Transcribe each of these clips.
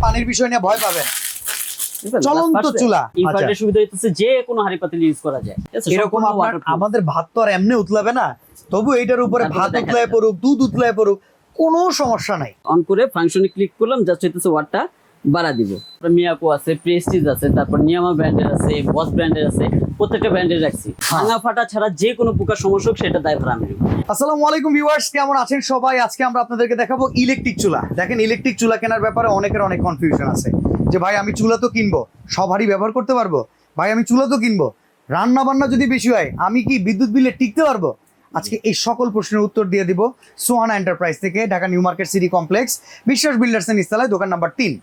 পানির বিষয় নিয়ে ভয় পাবেন। চলন্ত চুলা ইনভার্টার সুবিধা হইতেছে যে কোনো হাড়ি পাতিল ইউজ করা যায়। এরকম আমাদের ভাত তো আর এমনি উতলাবে না, তবু এইটার উপরে ভাত উতলায় পড়ুক, দুধ উতলায় পড়ুক, কোনো সমস্যা নাই। অন করে ফাংশনে ক্লিক করলাম, জাস্ট হইতেছে ওয়াটটা বাড়া দিব। মিয়াকো আছে, প্রেস্টিজ আছে, তারপর নিয়ামা ব্র্যান্ডের আছে, বস ব্র্যান্ডের আছে, প্রত্যেকটা ব্র্যান্ডের রাখছি। ভাঙা ফাটা ছাড়া যে কোনো প্রকার সমস্যা হোক সেটা দায়ভার আমি নেব। আসসালামু আলাইকুম ভিউয়ার্স, কেমন আছেন সবাই? আজকে আমরা আপনাদেরকে দেখাবো ইলেকট্রিক চুলা। দেখেন, ইলেকট্রিক চুলা কেনার ব্যাপারে অনেকের অনেক কনফিউশন আছে যে ভাই আমি চুলা তো কিনবো, সব হাড়ি ব্যবহার করতে পারবো, ভাই আমি চুলা তো কিনবো, রান্না বান্না যদি বেশি হয় আমি কি বিদ্যুৎ বিলে টিকতে পারবো? আজকে এই সকল প্রশ্নের উত্তর দিয়ে দিব সোহানা এন্টারপ্রাইজ থেকে, Dhaka new market city complex, বিশ্বাস বিল্ডার্স এন্ড ইস্তালায়, দোকান নাম্বার 3।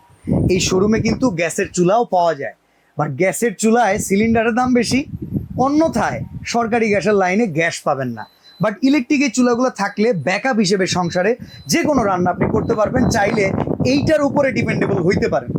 এই শোরুমে কিন্তু গ্যাসের চুলাও পাওয়া যায়, বাট গ্যাসের চুলায় সিলিন্ডারের দাম বেশি, অন্যথায় সরকারি গ্যাসের লাইনে গ্যাস পাবেন না। বাট ইলেকট্রিক এই চুলাগুলো থাকলে ব্যাকআপ হিসেবে সংসারে যে কোনো রান্না আপনি করতে পারবেন, চাইলে এইটার উপরে ডিপেন্ডেবল হইতে পারেন।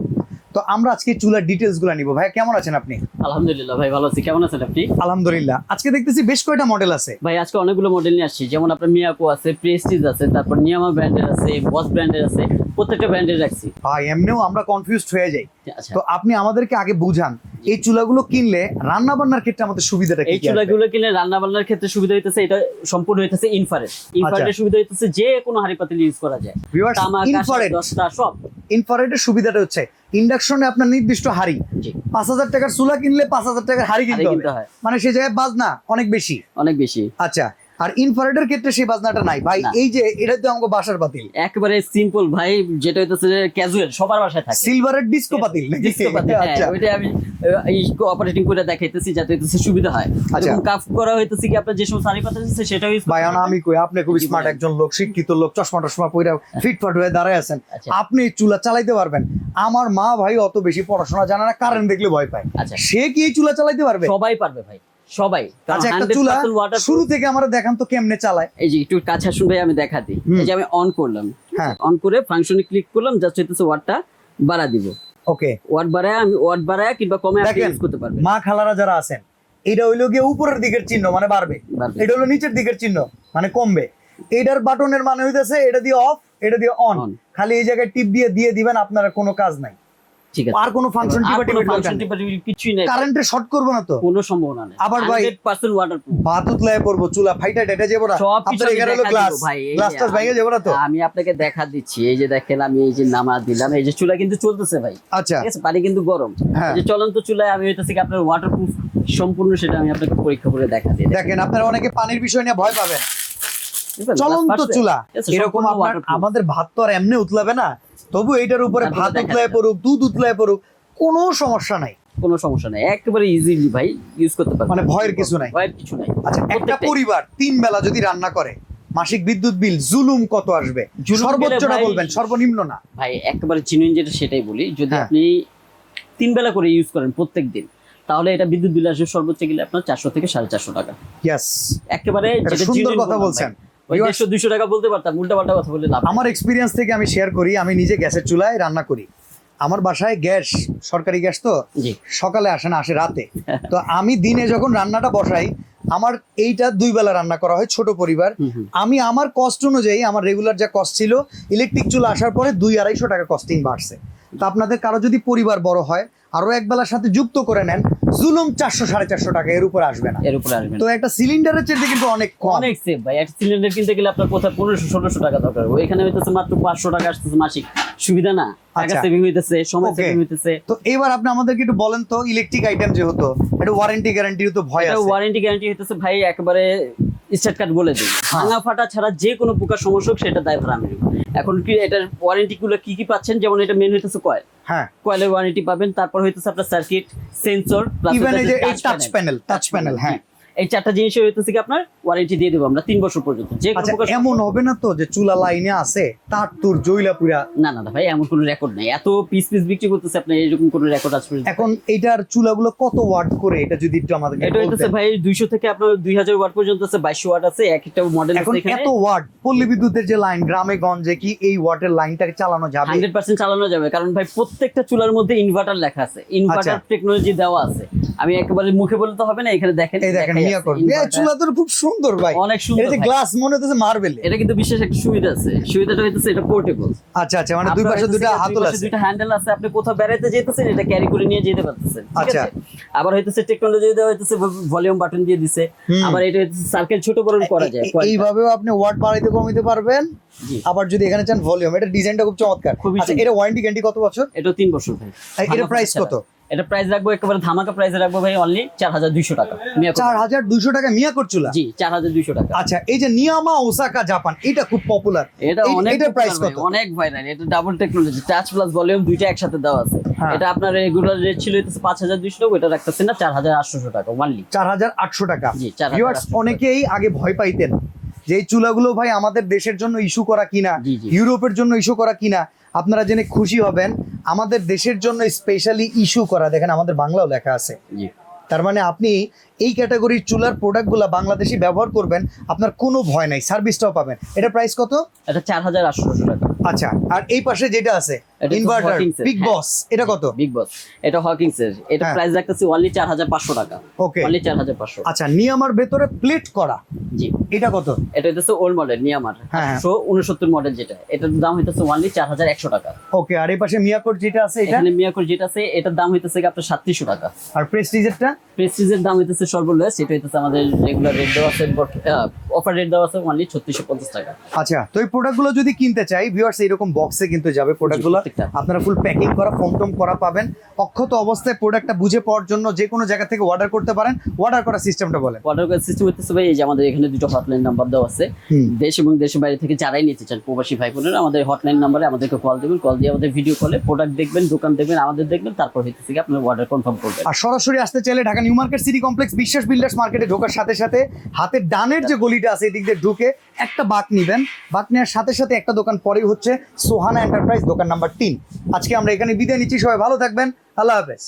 তো আমরা আজকে চুলার ডিটেলসগুলো নিব। ভাই কেমন আছেন আপনি? আলহামদুলিল্লাহ ভাই, ভালো আছি। কেমন আছেন আপনি? আলহামদুলিল্লাহ। আজকে দেখতেছি বেশ কয়টা মডেল আছে ভাই, আজকে অনেকগুলো মডেল নিয়ে আসছি। যেমন আপনার মিয়াকো আছে, প্রেস্টিজ আছে, তারপর নিয়ামা ব্র্যান্ডের আছে, বস ব্র্যান্ডের আছে, প্রত্যেকটা ব্র্যান্ডের রাখছি। ভাই এমনিও আমরা কনফিউজড হয়ে যাই, আচ্ছা, তো আপনি আমাদেরকে আগে বুঝান এই চুলাগুলো কিনলে রান্না বান্নার ক্ষেত্রে আমাদের সুবিধাটা কি? এই চুলাগুলো কিনলে রান্না বান্নার ক্ষেত্রে সুবিধা হইতেছে, এটা সম্পূর্ণ হইতেছে ইনফ্রারেড। ইনফ্রারেডের সুবিধা হইতেছে যে কোনো হাড়ি পাতিল ইউজ করা যায়। তামাক, কাঁসা, দস্তা সব। ইনফ্রারেডের সুবিধাটা হচ্ছে ইন্ডাকশনে আপনার নির্দিষ্ট হাড়ি, 5000 টাকার চুলা কিনলে 5000 টাকার হাড়ি কিনতে হয়, মানে সেই জায়গায় বাজনা অনেক বেশি। আচ্ছা, আর ইনফ্রারেডের ক্ষেত্রে সেই বাজনাটা নাই ভাই। এই যে এটা তো আমাদের বাসার পাতিল, একেবারে সিম্পল ভাই, যেটা হইতেছে ক্যাজুয়াল, সবার বাসায় থাকে। সিলভারের ডিস্কো পাতিল, ডিস্কো পাতিল। আচ্ছা, ওইটা আমি এই অপারেটিং করে দেখাইতেছি যাতে হইতেছে সুবিধা হয়। এরকম কাজ করা হইতেছে কি আপনার যে সমস্ত হাড়ি পাতিল আছে সেটাও ইউজ ভাই। আমি কই আপনি খুব স্মার্ট একজন লোক, শিক্ষিত লোক, চশমা টশমা পয়রা ফিটফাট হয়ে দাঁড়ায় আছেন, আপনি চুলা চালাইতে পারবেন। আমার মা ভাই অত বেশি পড়াশোনা জানে না, কারেন্ট দেখলে ভয় পায়। আচ্ছা, সে কি এই চুলা চালাইতে পারবে? সবাই পারবে ভাই, সবাই। আচ্ছা, একটা চুলা শুরু থেকে আমরা দেখান তো কেমনে চালায়। এই যে একটু কাছে আসুন ভাই, আমি দেখা দিই। এই যে আমি অন করলাম, হ্যাঁ, অন করে ফাংশনে ক্লিক করলাম, জাস্ট হইতেছে ওয়াটটা বাড়া দিব। ওকে, ওয়াট বাড়ায় আমি ওয়াট বাড়ায় কিংবা কমে আপনি ইউজ করতে পারবেন। মা খালারা যারা আছেন, এটা হইলো গিয়ে উপরের দিকের চিহ্ন মানে বাড়বে, এটা হলো নিচের দিকের চিহ্ন মানে কমবে। এইটার বাটনের মানে হইতেছে এটা দিয়ে অফ, এটা দিয়ে অন। খালি এই জায়গায় টিপ দিয়ে দিয়ে দিবেন, আপনার কোনো কাজ নাই। ঠিক আছে, আর কোনো ফাংশন কিছুই নাই, কারেন্টে শর্ট করব না তো, কোনো সম্ভাবনা নাই। আবার ভাই 100% ওয়াটারপ্রুফ, ভাত উতলায় পড়বো, চুলা ফাইটা ডেটা যাবো না, আপনার এখানে হলো গ্লাস, গ্লাসটা ভেঙে যাবো না তো। আমি আপনাকে দেখা দিচ্ছি, এই যে দেখেন আমি এই যে নামা দিলাম, এই যে চুলা কিন্তু চলতেছে ভাই। আচ্ছা, ঠিক আছে, পানি কিন্তু গরম। এই যে চলন্ত চুলায় আমি হইতেছে কি আপনার ওয়াটারপ্রুফ সম্পূর্ণ, সেটা আমি আপনাকে পরীক্ষা করে দেখা দিই। দেখেন, আপনারা অনেকে পানির বিষয় নিয়ে ভয় পাবেন। চলন্ত চুলা এরকম আমাদের ভাত তো আর এমনি উতলাবে না, তবু এইটার উপরে ভাত উতলায় পড়ুক, দুধ উতলায় পড়ুক, কোনো সমস্যা নাই। কোনো সমস্যা নাই, একেবারে ইজিলি ভাই ইউজ করতে পারবেন, মানে ভয়ের কিছু নাই। ভয়ের কিছু নাই। আচ্ছা, একটা পরিবার 3 বেলা যদি রান্না করে, মাসিক বিদ্যুৎ বিল জুলুম কত আসবে? সর্বোচ্চটা বলবেন, সর্বনিম্ন না ভাই। একেবারে জেনুইন যেটা সেটাই বলি, যদি আপনি 3 বেলা করে ইউজ করেন প্রত্যেক দিন, তাহলে এটা বিদ্যুৎ বিল আসবে সর্বোচ্চ গেলে আপনার 400 থেকে 450 টাকা। ইয়েস, একেবারে সুন্দর কথা বলছেন। 150-200 টাকা বলতে পারতাম, উল্টা পাল্টা কথা বলে লাভ। আমার এক্সপিরিয়েন্স থেকে আমি শেয়ার করি, আমি নিজে গ্যাসের চুলায় রান্না করি। আমার বাসায় গ্যাস সরকারি গ্যাস, তো সকালে আসে না, আসে রাতে। তো আমি দিনে যখন রান্নাটা বসাই, আমার এইটা 2 বেলা রান্না করা হয়, ছোট পরিবার। আমি আমার কস্ট অনুযায়ী, আমার রেগুলার যা কস্ট ছিল, ইলেকট্রিক চুলা আসার পরে 200-250 টাকা কস্টিং বাড়ছে। তো আপনাদের কারো যদি পরিবার বড় হয়, আরো এক বেলার সাথে যুক্ত করে নেন, জুলুম 400-450 টাকা এর উপর আসবে না। তো একটা সিলিন্ডারের চেয়ে কিন্তু অনেক কম, অনেক সেভ ভাই। একটা সিলিন্ডার কিনতে গেলে আপনার কোথায় 1500-1600 টাকা দরকার, এখানে হইতেছে মাত্র 500 টাকা আসতেছে মাসিক। সুবিধা না, টাকা সেভিং হইতেছে, সময় সেভিং হইতেছে। তো এবার আপনি আমাদেরকে একটু বলেন তো, ইলেকট্রিক আইটেম যেহেতু এটা ওয়ারেন্টি গ্যারান্টির তো ভয় আছে। ওয়ারেন্টি গ্যারান্টি হইতেছে ভাই একেবারে স্টার্ট কাট বলে দিই, ভাঙা ফাটা ছাড়া যে কোনো প্রকার সমস্যা হোক সেটা দায়ভার আমি নেব। এখন কি এটার ওয়ারেন্টি গুলো কি কি পাচ্ছেন? যেমন এটা মেন হইতেছে কয়েল, কয়েলের ওয়ারেন্টি পাবেন। তারপর হইতেছে আপনার circuit, sensor, plus touch panel. হ্যাঁ, এই 4টা জিনিস হইতেছে কি আপনার ওয়ারেন্টি দিয়ে দেব আমরা 3 বছর পর্যন্ত। যে এমন হবে না তো যে চুলা লাইনে আছে তার তোর জইলা পুরা? না না ভাই, এমন কোনো রেকর্ড নাই। এত পিস বিক্রি করতেছে আপনার, এরকম কোনো রেকর্ড আছে? এখন এইটার চুলাগুলো কত ওয়াট করে, এটা যদি একটু আমাদের এটা হইতেছে ভাই 200 থেকে আপনার 2000 ওয়াট পর্যন্ত আছে, 22 ওয়াট আছে, এক একটা মডেল আছে এখানে। এত ওয়াট পল্লী বিদ্যুতের যে লাইন, গ্রামে গঞ্জে কি এই ওয়াটের লাইনটাকে চালানো যাবে? 100% চালানো যাবে, কারণ ভাই প্রত্যেকটা চুলার মধ্যে ইনভার্টার লেখা আছে, ইনভার্টার টেকনোলজি দেওয়া আছে। আমি একেবারে মুখে বলতে হবে না, এখানে দেখেন এই দেখেন দেখাই মিয়া আছে, করুন inverter। চুলা তো খুব সুন্দর ভাই, অনেক সুন্দর এটা ভাই। গ্লাস মনে হচ্ছে মার্বেল। এটা কিন্তু বিশেষ একটা সুবিধা আছে, সুবিধাটা হইতেছে এটা পোর্টেবল। আচ্ছা আচ্ছা, মানে দুই পাশে দুটো হাতল আছে। দুইটা হ্যান্ডেল আছে, আপনি কোথাও বেড়াইতে যেতেছেন এটা ক্যারি করে নিয়ে যেতে পারতেছেন, ঠিক আচ্ছা। আছে। আবার হইতেছে টেকনোলজি দেওয়া হইতেছে, ভলিউম বাটন দিয়ে দিছে। আবার এটা হইতেছে সার্কেল ছোট বড় করা যায়, এইভাবেও আপনি ওয়াট বাড়াইতে কমাইতে পারবেন। জি। আবার যদি এখানে চান ভলিউম, এটা ডিজাইনটা খুব চমৎকার। খুবই আচ্ছা, সুন্দর। এটা ওয়ারেন্টি গ্যারান্টি কত বছর? এটা 3 বছর ভাই। এটা প্রাইস কত? এটা প্রাইস রাখবো একেবারে ধামাকা প্রাইসে রাখবো ভাই, অনলি 4200 টাকা। 4200 টাকা মিয়াকোর চুলা। জি 4200 টাকা। আচ্ছা, এই যে নিয়ামা ওসাকা জাপান, এটা খুব পপুলার, এটা অনেক এটার প্রাইস কত? অনেক ভাইরাল, এটা double technology, touch plus volume দুইটা একসাথে দেওয়া আছে। হ্যাঁ। এটা আপনার রেগুলার রেট ছিল হইতেছে 5200 টাকা, ওটা রাখতেছেন না 4800 টাকা অনলি। 4800 টাকা। জি, 4800 ভিউয়ার্স, অনেকেই আগে ভয় পাইতেন যে এই চুলাগুলো ভাই আমাদের দেশের জন্য ইস্যু করা কিনা, জি, জি। ইউরোপের জন্য ইস্যু করা কিনা। আপনারা জেনে খুশি হবেন আমাদের দেশের জন্য স্পেশালি ইস্যু করা, দেখেন আমাদের বাংলাও লেখা আছে। জি। তার মানে আপনি এই ক্যাটাগরির চুলার প্রোডাক্টগুলো বাংলাদেশি ব্যবহার করবেন, আপনার কোনো ভয় নাই, সার্ভিসটাও পাবেন। এটা প্রাইস কত? এটা 4800 টাকা। আচ্ছা, আর এই পাশে যেটা আছে এটা ইনভার্টার Hawkins এর, বিগ হ্যাঁ। বস, এটা কত? বিগ বস, এটা হকিংস এর, এটা হ্যাঁ। প্রাইস রাখতেছি অনলি 4500 টাকা। ওকে। অনলি 4500। আচ্ছা, নিয়ামার ভেতরে প্লেট করা, জি। এটা কত? এটা হইতেছে ওল্ড মডেল নিয়ামার, হ্যাঁ, হ্যাঁ। 869 মডেল, যেটা এটার দাম হইতেছে অনলি 4100 টাকা। ওকে, আর এই পাশে মিয়াকোর যেটা আছে এটা? এখানে মিয়াকোর যেটা আছে এটার দাম হইতেছে কি আপনার 3700 টাকা। আর প্রেস্টিজেরটা? প্রেস্টিজের দাম হইতেছে সর্বলেস, এটা হইতেছে আমাদের রেগুলার রেট দেওয়া আছে, অফার রেট দেওয়া আছে অনলি 3650 টাকা। আচ্ছা, তো এই প্রোডাক্টগুলো যদি কিনতে চাই ভিউয়ার্স, এরকম বক্সে কিন্তু যাবে প্রোডাক্টগুলো, প্রত্যেকটা। আপনারা ফুল প্যাকিং করা ফোম টোম করা পাবেন। অক্ষত অবস্থায় প্রোডাক্টটা বুঝে পাওয়ার জন্য যে কোনো জায়গা থেকে অর্ডার করতে পারেন। অর্ডার করার সিস্টেমটা বলেন। অর্ডার করার সিস্টেম হইতেছে ভাই, এই যে আমাদের এখানে দুটো হটলাইন নাম্বার দেওয়া আছে। হুম। দেশ এবং দেশের বাইরে থেকে যারাই নিতে চান প্রবাসী ভাই বোনেরা, আমাদের হটলাইন নাম্বারে আমাদেরকে কল দিবেন, কল দিয়ে আমাদের ভিডিও কলে প্রোডাক্ট দেখবেন, দোকান দেখবেন, আমাদের দেখবেন, তারপর হইতেছে কি আপনার অর্ডার কনফার্ম করবেন। আর সরাসরি আসতে চাইলে Dhaka new market city complex বিশ্বাস বিল্ডার্স মার্কেটে ঢোকার সাথে সাথে হাতের ডানের যে গলিটা আছে এদিক দিয়ে ঢুকে একটা বাঁক নিবেন। বাঁক নেওয়ার সাথে সাথে একটা দোকান পরেই হচ্ছে সোহানা এন্টারপ্রাইজ, দোকান নাম্বার 3। আজকে আমরা এখানে বিদায় নিচ্ছি, সবাই ভালো থাকবেন, আল্লাহ হাফেজ।